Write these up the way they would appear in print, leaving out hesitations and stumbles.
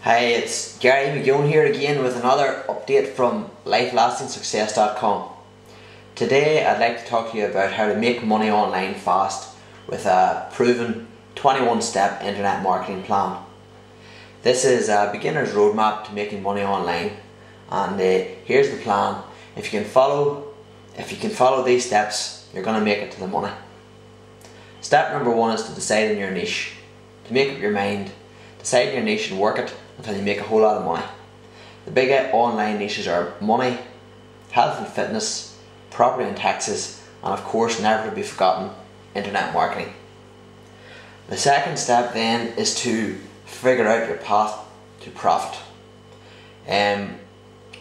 Hi, it's Gary McGeown here again with another update from LifeLastingSuccess.com. Today I'd like to talk to you about how to make money online fast with a proven 21-step internet marketing plan. This is a beginner's roadmap to making money online, and here's the plan. If you can follow these steps, you're going to make it to the money. Step number one is to decide on your niche. To make up your mind, decide on your niche and work it until you make a whole lot of money. The big online niches are money, health and fitness, property and taxes, and of course, never to be forgotten, internet marketing. The second step then is to figure out your path to profit.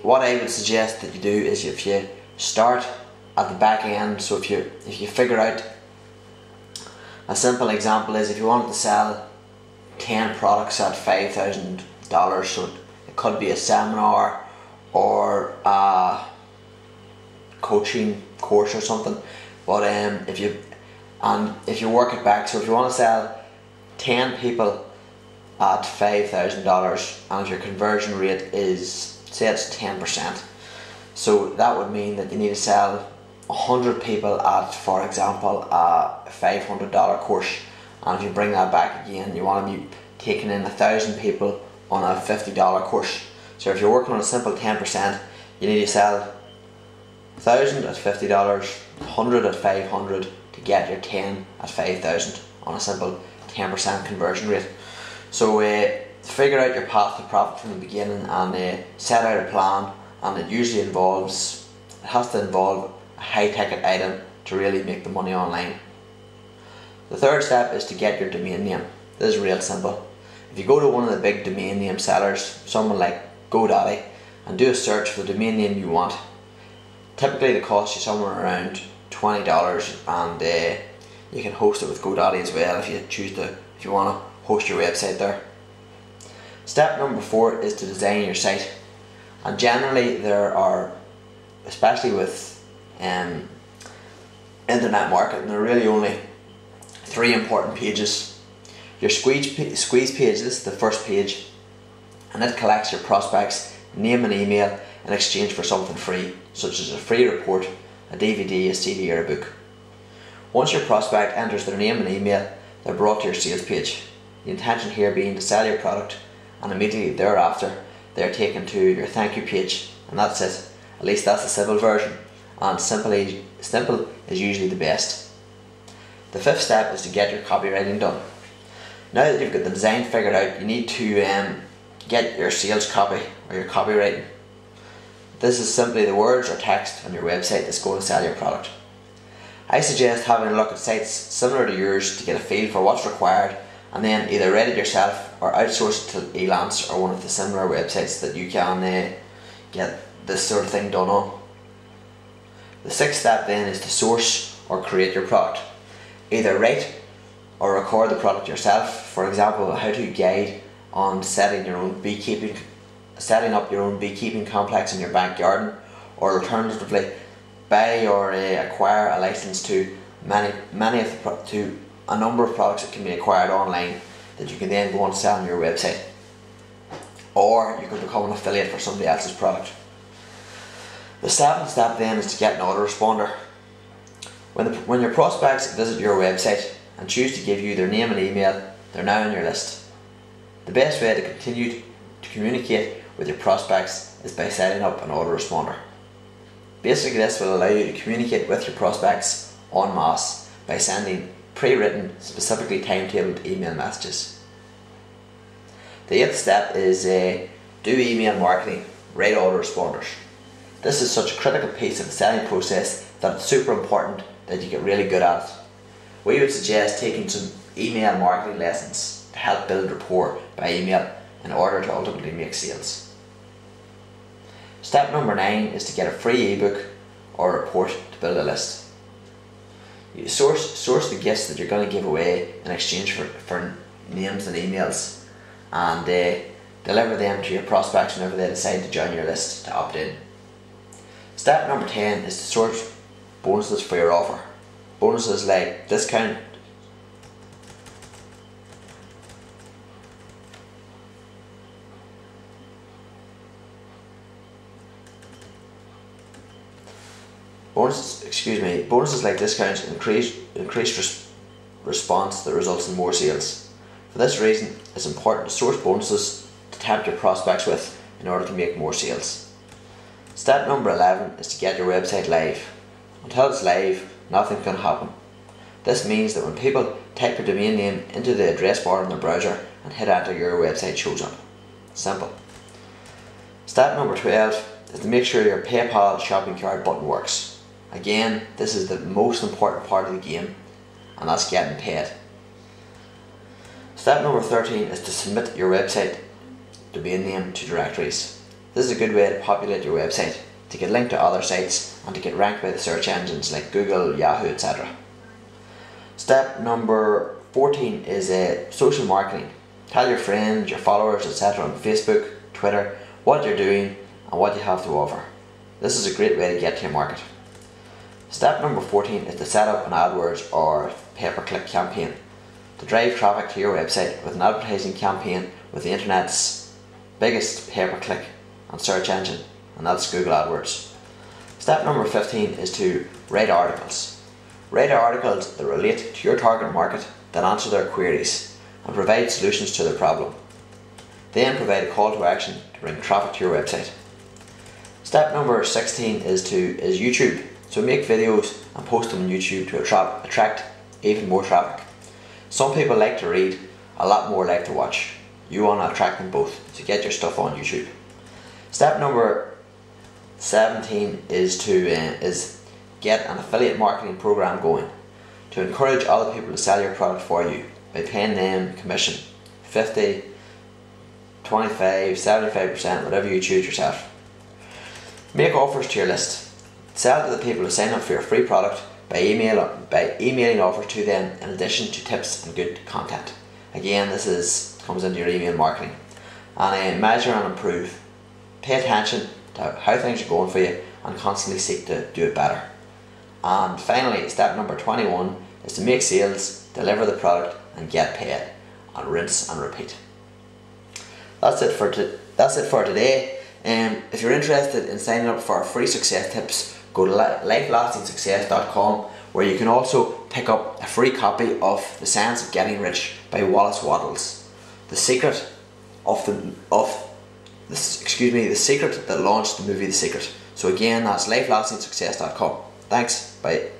What I would suggest that you do is, if you start at the back end, so if you figure out, a simple example is if you wanted to sell 10 products at $5,000, so it could be a seminar or a coaching course or something. But if you work it back, so if you want to sell 10 people at $5,000 and if your conversion rate is, say it's 10%, so that would mean that you need to sell 100 people at, for example, a $500 course. And if you bring that back again, you want to be taking in 1,000 people on a $50 course. So if you're working on a simple 10%, you need to sell 1,000 at $50, 100 at $500 to get your 10 at $5,000 on a simple 10% conversion rate. So figure out your path to profit from the beginning and set out a plan, and it usually has to involve a high ticket item to really make the money online. The third step is to get your domain name. This is real simple. If you go to one of the big domain name sellers, someone like GoDaddy, and do a search for the domain name you want, typically they cost you somewhere around $20, and you can host it with GoDaddy as well if you want to host your website there. Step number 4 is to design your site, and generally there are, especially with internet marketing, there are really only 3 important pages. Your squeeze page, this is the first page, and it collects your prospects' name and email in exchange for something free, such as a free report, a DVD, a CD or a book. Once your prospect enters their name and email, they're brought to your sales page. The intention here being to sell your product, and immediately thereafter they're taken to your thank you page, and that's it. At least that's the simple version, and simple is usually the best. The 5th step is to get your copywriting done. Now that you've got the design figured out, you need to get your sales copy or your copywriting. This is simply the words or text on your website that's going to sell your product. I suggest having a look at sites similar to yours to get a feel for what's required, and then either write it yourself or outsource it to Elance or one of the similar websites that you can get this sort of thing done on. The 6th step then is to source or create your product. Either write or record the product yourself. For example, a how-to guide on setting up your own beekeeping complex in your back garden, or alternatively buy or acquire a license to a number of products that can be acquired online that you can then go and sell on your website, or you could become an affiliate for somebody else's product. The 7th step then is to get an autoresponder. When your prospects visit your website and choose to give you their name and email, they're now on your list. The best way to continue to communicate with your prospects is by setting up an autoresponder. Basically, this will allow you to communicate with your prospects en masse by sending pre-written, specifically timetabled email messages. The 8th step is do email marketing, write autoresponders. This is such a critical piece of the selling process that it's super important that you get really good at it. We would suggest taking some email marketing lessons to help build rapport by email in order to ultimately make sales. Step number 9 is to get a free ebook or report to build a list. You source the gifts that you're going to give away in exchange for names and emails, and deliver them to your prospects whenever they decide to join your list to opt in. Step number 10 is to source bonuses for your offer. Bonuses like discount, Bonuses like discounts increase response that results in more sales. For this reason, it's important to source bonuses to tempt your prospects with in order to make more sales. Step number 11 is to get your website live. Until it's live, nothing can happen. This means that when people type your domain name into the address bar in their browser and hit enter, your website shows up. Simple. Step number 12 is to make sure your PayPal shopping cart button works. Again, this is the most important part of the game, and that's getting paid. Step number 13 is to submit your website domain name to directories. This is a good way to populate your website, to get linked to other sites and to get ranked by the search engines like Google, Yahoo, etc. Step number 14 is social marketing. Tell your friends, your followers, etc. on Facebook, Twitter what you're doing and what you have to offer. This is a great way to get to your market. Step number 14 is to set up an AdWords or pay-per-click campaign to drive traffic to your website with an advertising campaign with the internet's biggest pay-per-click and search engine, and that's Google AdWords. Step number 15 is to write articles. Write articles that relate to your target market, that answer their queries and provide solutions to their problem. Then provide a call to action to bring traffic to your website. Step number 16 is YouTube. So make videos and post them on YouTube to attract even more traffic. Some people like to read, a lot more like to watch. You want to attract them both, so get your stuff on YouTube. Step number 17 is get an affiliate marketing program going to encourage other people to sell your product for you by paying them commission, 50, 25, 75%, whatever you choose yourself. Make offers to your list. Sell to the people who sign up for your free product by emailing offers to them in addition to tips and good content. Again, this comes into your email marketing. And measure and improve. Pay attention to how things are going for you and constantly seek to do it better. And finally, step number 21 is to make sales, deliver the product and get paid, and rinse and repeat. That's it for today. If you're interested in signing up for our free success tips, go to lifelastingsuccess.com, where you can also pick up a free copy of The Science of Getting Rich by Wallace Wattles. The secret that launched the movie The Secret. So again, that's lifelastingsuccess.com. Thanks. Bye.